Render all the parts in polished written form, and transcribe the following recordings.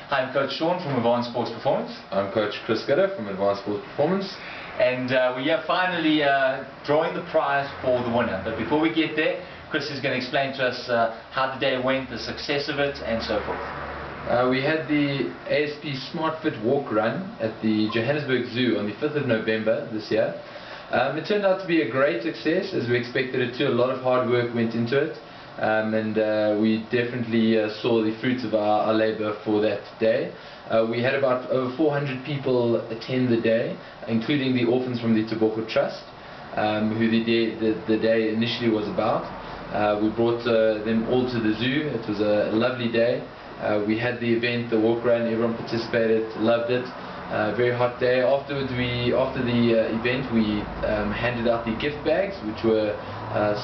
Hi, I'm Coach Sean from Advanced Sports Performance. I'm Coach Chris Gooder from Advanced Sports Performance. And we are finally drawing the prize for the winner. But before we get there, Chris is going to explain to us how the day went, the success of it, and so forth. We had the ASP SmartFit Walk Run at the Johannesburg Zoo on the 5th of November this year. It turned out to be a great success, as we expected it to. A lot of hard work went into it. We definitely saw the fruits of our labour for that day. We had about over 400 people attend the day, including the orphans from the Toboko Trust, who the day initially was about. We brought them all to the zoo. It was a lovely day. We had the event, the walk run, everyone participated, loved it. Very hot day. Afterwards, after the event, we handed out the gift bags, which were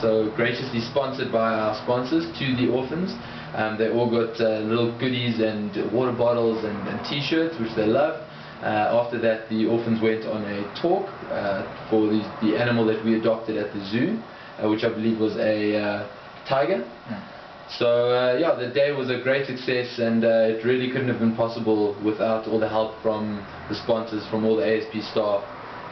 so graciously sponsored by our sponsors to the orphans. They all got little goodies and water bottles and t-shirts, which they loved. After that, the orphans went on a talk for the animal that we adopted at the zoo, which I believe was a tiger. So yeah, the day was a great success, and it really couldn't have been possible without all the help from the sponsors, from all the ASP staff,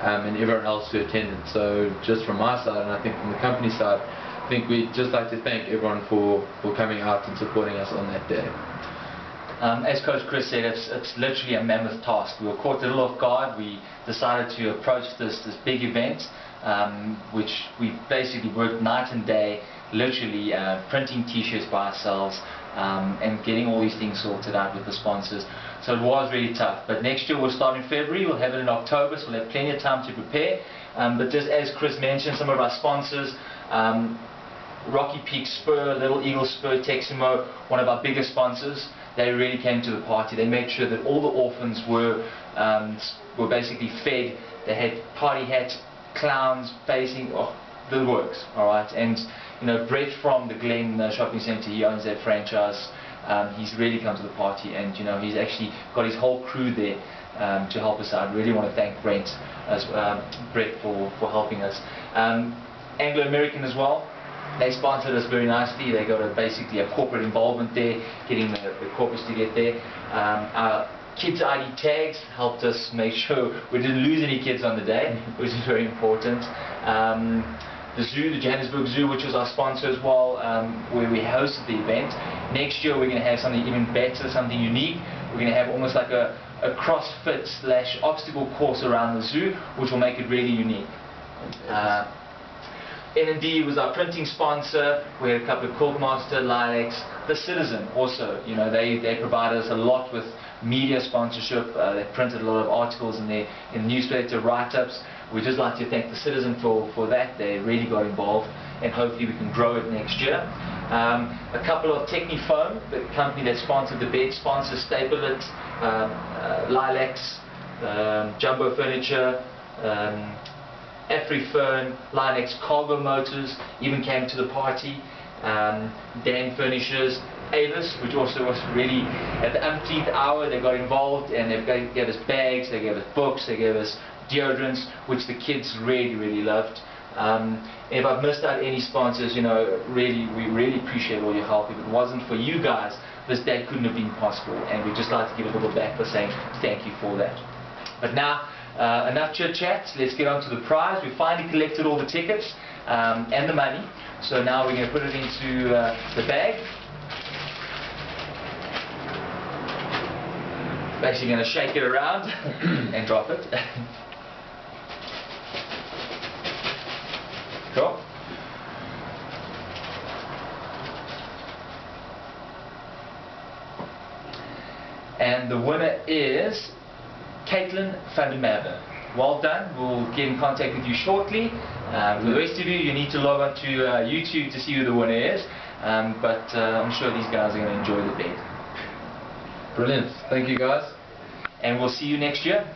and everyone else who attended. So just from my side, and I think from the company side, I think we'd just like to thank everyone for coming out and supporting us on that day. As Coach Chris said, it's literally a mammoth task. We were caught a little off guard. We decided to approach this big event, which we basically worked night and day, literally printing t-shirts by ourselves and getting all these things sorted out with the sponsors. So it was really tough. But next year we'll start in February, we'll have it in October, so we'll have plenty of time to prepare. But just as Chris mentioned, some of our sponsors, Rocky Peak Spur, Little Eagle Spur, Teximo, one of our biggest sponsors, they really came to the party. They made sure that all the orphans were basically fed. They had party hats, clowns, facing, the works, alright. And you know, Brett from the Glen Shopping Centre, he owns that franchise. He's really come to the party, and you know, he's actually got his whole crew there to help us out. Really want to thank Brett for helping us. Anglo American as well. They sponsored us very nicely. They got basically a corporate involvement there, getting the corporates to get there. Our Kids ID tags helped us make sure we didn't lose any kids on the day, which is very important. The zoo, the Johannesburg Zoo, which was our sponsor as well, where we hosted the event. Next year we're going to have something even better, something unique. We're going to have almost like a CrossFit / obstacle course around the zoo, which will make it really unique. N&D was our printing sponsor. We had a couple of Corkmaster, Lilacs, The Citizen also. You know, they provided us a lot with media sponsorship. They printed a lot of articles in the newsletter, write-ups. We'd just like to thank The Citizen for that. They really got involved, and hopefully we can grow it next year. A couple of Technisleep, the company that sponsored the bed, sponsors Staple It, Lilacs, Jumbo Furniture, AfriFern, Linex Cargo Motors even came to the party. Dan Furnishers, Avis, which also was really at the umpteenth hour. They got involved, and they gave us bags, they gave us books, they gave us deodorants, which the kids really loved. If I've missed out any sponsors, you know, we really appreciate all your help. If it wasn't for you guys, this day couldn't have been possible, and we'd just like to give a little back for saying thank you for that. But now, enough chit chat, let's get on to the prize. We finally collected all the tickets and the money, so now we're going to put it into the bag. Basically going to shake it around and drop it. Cool. And the winner is Caitlin van der Merwe. Well done. We'll get in contact with you shortly. For the rest of you, you need to log on to YouTube to see who the winner is. But I'm sure these guys are going to enjoy the bed. Brilliant. Thank you, guys. And we'll see you next year.